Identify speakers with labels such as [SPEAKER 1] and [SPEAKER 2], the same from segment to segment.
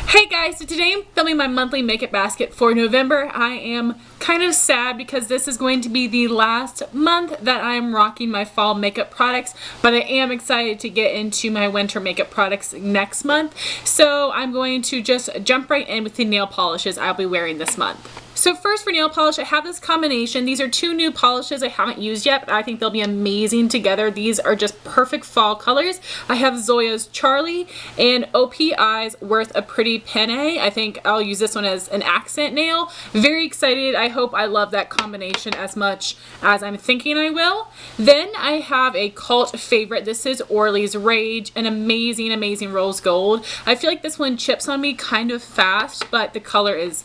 [SPEAKER 1] Hey guys, so today I'm filming my monthly makeup basket for November. I am kind of sad because this is going to be the last month that I'm rocking my fall makeup products, but I am excited to get into my winter makeup products next month. So I'm going to just jump right in with the nail polishes I'll be wearing this month. So first for nail polish, I have this combination. These are two new polishes I haven't used yet, but I think they'll be amazing together. These are just perfect fall colors. I have Zoya's Charlie and OPI's Worth a Pretty Penne. I think I'll use this one as an accent nail. Very excited. I hope I love that combination as much as I'm thinking I will. Then I have a cult favorite. This is Orly's Rage, an amazing, amazing rose gold. I feel like this one chips on me kind of fast, but the color is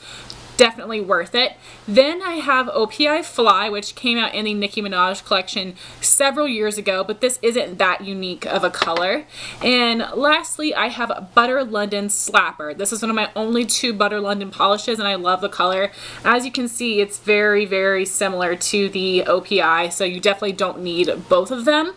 [SPEAKER 1] definitely worth it. Then I have OPI Fly, which came out in the Nicki Minaj collection several years ago, but this isn't that unique of a color. And lastly, I have Butter London Slapper. This is one of my only two Butter London polishes, and I love the color. As you can see, it's very, very similar to the OPI, so you definitely don't need both of them.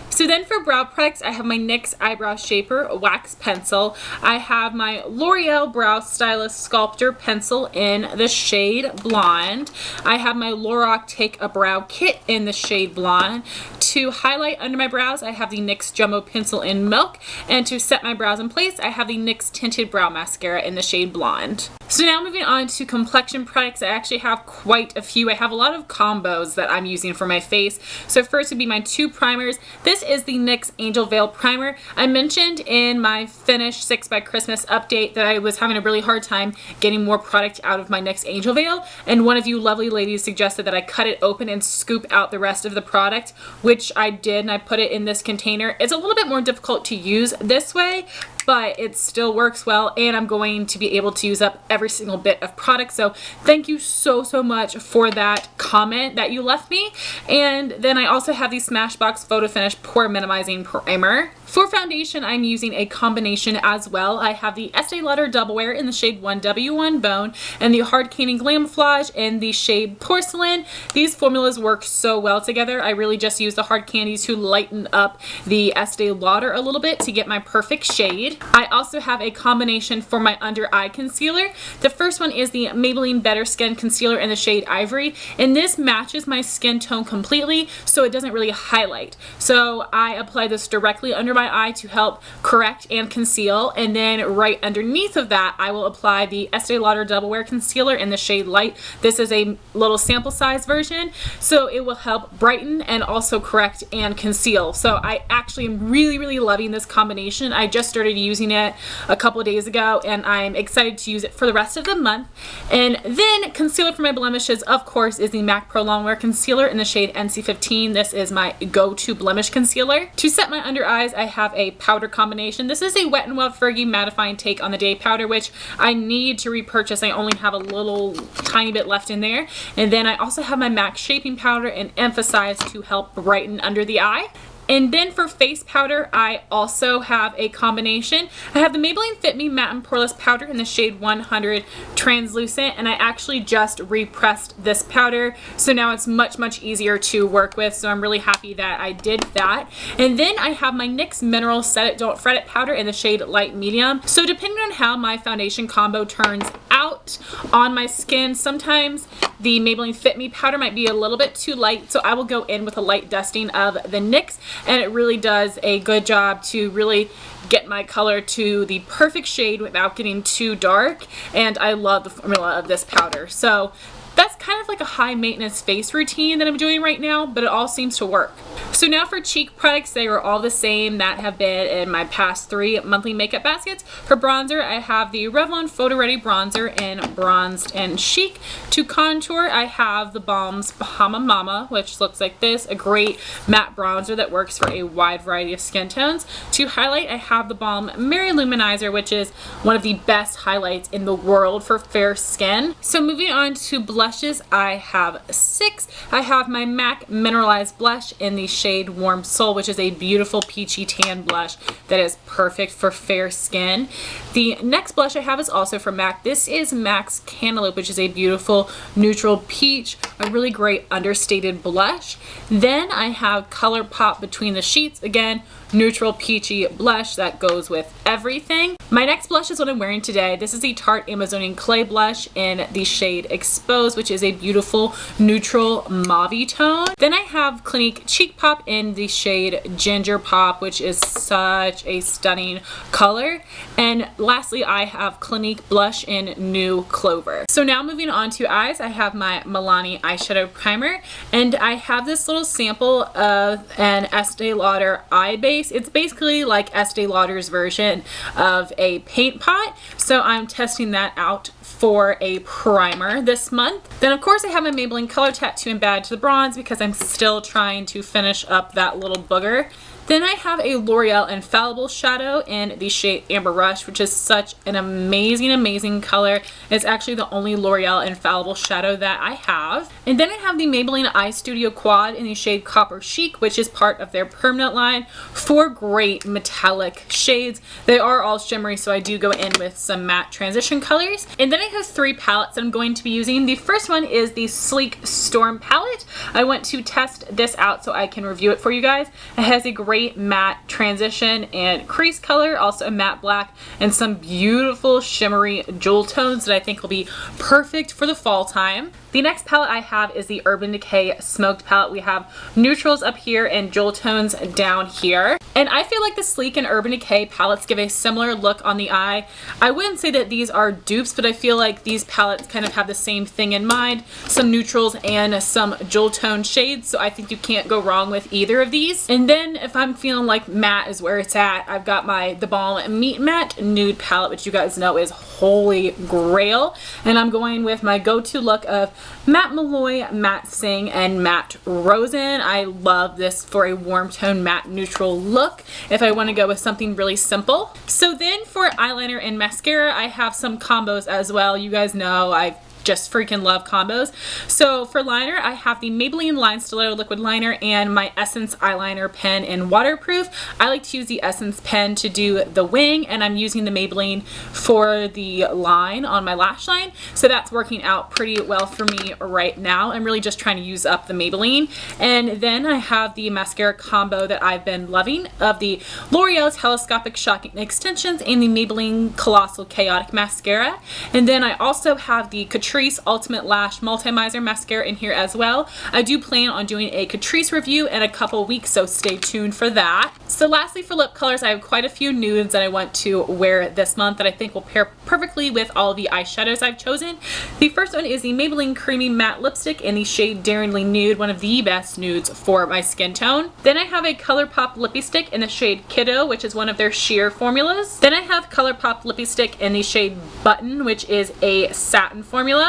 [SPEAKER 1] So then for brow products, I have my NYX Eyebrow Shaper Wax Pencil. I have my L'Oreal Brow Stylist Sculptor Pencil in the shade Blonde. I have my Lorac Take a Brow Kit in the shade Blonde. To highlight under my brows, I have the NYX Jumbo Pencil in Milk. And to set my brows in place, I have the NYX Tinted Brow Mascara in the shade Blonde. So now moving on to complexion products, I actually have quite a few. I have a lot of combos that I'm using for my face. So first would be my two primers. This is the NYX Angel Veil Primer. I mentioned in my Finish 6 by Christmas update that I was having a really hard time getting more product out of my NYX Angel Veil, and one of you lovely ladies suggested that I cut it open and scoop out the rest of the product, which I did, and I put it in this container. It's a little bit more difficult to use this way, but it still works well, and I'm going to be able to use up every single bit of product. So thank you so much for that comment that you left me. And then I also have the Smashbox Photo Finish Pore Minimizing Primer. For foundation, I'm using a combination as well. I have the Estee Lauder Double Wear in the shade 1W1 Bone and the Hard Candy Glamoflague in the shade Porcelain. These formulas work so well together. I really just use the Hard Candies to lighten up the Estee Lauder a little bit to get my perfect shade. I also have a combination for my under eye concealer. The first one is the Maybelline Better Skin Concealer in the shade Ivory, and this matches my skin tone completely, so it doesn't really highlight. So I apply this directly under my eye to help correct and conceal, and then right underneath of that I will apply the Estee Lauder Double Wear Concealer in the shade Light. This is a little sample size version, so it will help brighten and also correct and conceal. So I actually am really loving this combination. I just started using it a couple of days ago, and I'm excited to use it for the rest of the month. And then concealer for my blemishes, of course, is the MAC Pro Longwear Concealer in the shade NC15. This is my go-to blemish concealer. To set my under eyes, I have a powder combination. This is a Wet n Wild Fergie Mattifying Take on the Day powder, which I need to repurchase. I only have a little tiny bit left in there. And then I also have my MAC Shaping Powder in Emphasize to help brighten under the eye. And then for face powder, I also have a combination. I have the Maybelline Fit Me Matte and Poreless Powder in the shade 100 Translucent, and I actually just repressed this powder, so now it's much easier to work with, so I'm really happy that I did that. And then I have my NYX Mineral Set It Don't Fret It powder in the shade Light Medium. So depending on how my foundation combo turns out on my skin, sometimes the Maybelline Fit Me powder might be a little bit too light, so I will go in with a light dusting of the NYX, and it really does a good job to really get my color to the perfect shade without getting too dark, and I love the formula of this powder. So that's kind of like a high maintenance face routine that I'm doing right now, but it all seems to work. So now for cheek products, they are all the same that have been in my past 3 monthly makeup baskets. For bronzer, I have the Revlon Photo Ready Bronzer in Bronzed and Chic. To contour, I have the Balm's Bahama Mama, which looks like this, a great matte bronzer that works for a wide variety of skin tones. To highlight, I have the Balm Mary Luminizer, which is one of the best highlights in the world for fair skin. So moving on to blushes, I have 6. I have my MAC Mineralized Blush in the shade Warm Soul, which is a beautiful peachy tan blush that is perfect for fair skin. The next blush I have is also from MAC. This is MAC's Cantaloupe, which is a beautiful neutral peach, a really great understated blush. Then I have ColourPop Between the Sheets, again, neutral peachy blush that goes with everything. My next blush is what I'm wearing today. This is the Tarte Amazonian Clay Blush in the shade Exposed, which is a beautiful neutral mauve tone. Then I have Clinique Cheek Pop in the shade Ginger Pop, which is such a stunning color. And lastly, I have Clinique Blush in New Clover. So now moving on to eyes, I have my Milani eyeshadow primer, and I have this little sample of an Estee Lauder eye base. It's basically like Estee Lauder's version of a paint pot, so I'm testing that out for a primer this month. Then of course I have my Maybelline Color Tattoo and Bad to the Bronze because I'm still trying to finish up that little booger. Then I have a L'Oreal Infallible shadow in the shade Amber Rush, which is such an amazing color. It's actually the only L'Oreal Infallible shadow that I have. And then I have the Maybelline Eye Studio Quad in the shade Copper Chic, which is part of their permanent line. 4 great metallic shades. They are all shimmery, so I do go in with some matte transition colors. And then I have 3 palettes that I'm going to be using. The first one is the Sleek Storm palette. I want to test this out so I can review it for you guys. It has a great matte transition and crease color, also a matte black, and some beautiful shimmery jewel tones that I think will be perfect for the fall time. The next palette I have is the Urban Decay Smoked palette. We have neutrals up here and jewel tones down here. And I feel like the Sleek and Urban Decay palettes give a similar look on the eye. I wouldn't say that these are dupes, but I feel like these palettes kind of have the same thing in mind. Some neutrals and some jewel tone shades, so I think you can't go wrong with either of these. And then if I'm feeling like matte is where it's at, I've got my The Balm Meet Matte Nude palette, which you guys know is holy grail. And I'm going with my go-to look of Matte Malloy, Matte Sing, and Matte Rosen. I love this for a warm tone matte neutral look if I want to go with something really simple. So then for eyeliner and mascara, I have some combos as well. You guys know I just freaking love combos. So for liner, I have the Maybelline Line Stiletto Liquid Liner and my Essence Eyeliner Pen in Waterproof. I like to use the Essence pen to do the wing, and I'm using the Maybelline for the line on my lash line. So that's working out pretty well for me right now. I'm really just trying to use up the Maybelline. And then I have the mascara combo that I've been loving of the L'Oreal Telescopic Shocking Extensions and the Maybelline Colossal Chaotic Mascara. And then I also have the Catrice Ultimate Lash Multi-Mizer Mascara in here as well. I do plan on doing a Catrice review in a couple weeks, so stay tuned for that. So lastly, for lip colors, I have quite a few nudes that I want to wear this month that I think will pair perfectly with all the eyeshadows I've chosen. The first one is the Maybelline Creamy Matte Lipstick in the shade Daringly Nude, one of the best nudes for my skin tone. Then I have a ColourPop Lippy Stick in the shade Kiddo, which is one of their sheer formulas. Then I have ColourPop Lippy Stick in the shade Button, which is a satin formula.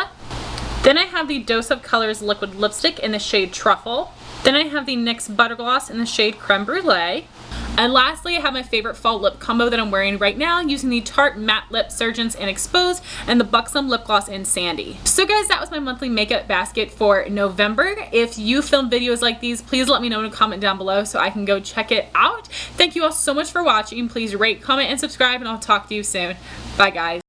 [SPEAKER 1] Then I have the Dose of Colors Liquid Lipstick in the shade Truffle. Then I have the NYX Butter Gloss in the shade Creme Brulee. And lastly, I have my favorite fall lip combo that I'm wearing right now using the Tarte Matte LipSurgence in Exposed and the Buxom Lip Gloss in Sandy. So guys, that was my monthly makeup basket for November. If you film videos like these, please let me know in a comment down below so I can go check it out. Thank you all so much for watching. Please rate, comment, and subscribe, and I'll talk to you soon. Bye guys.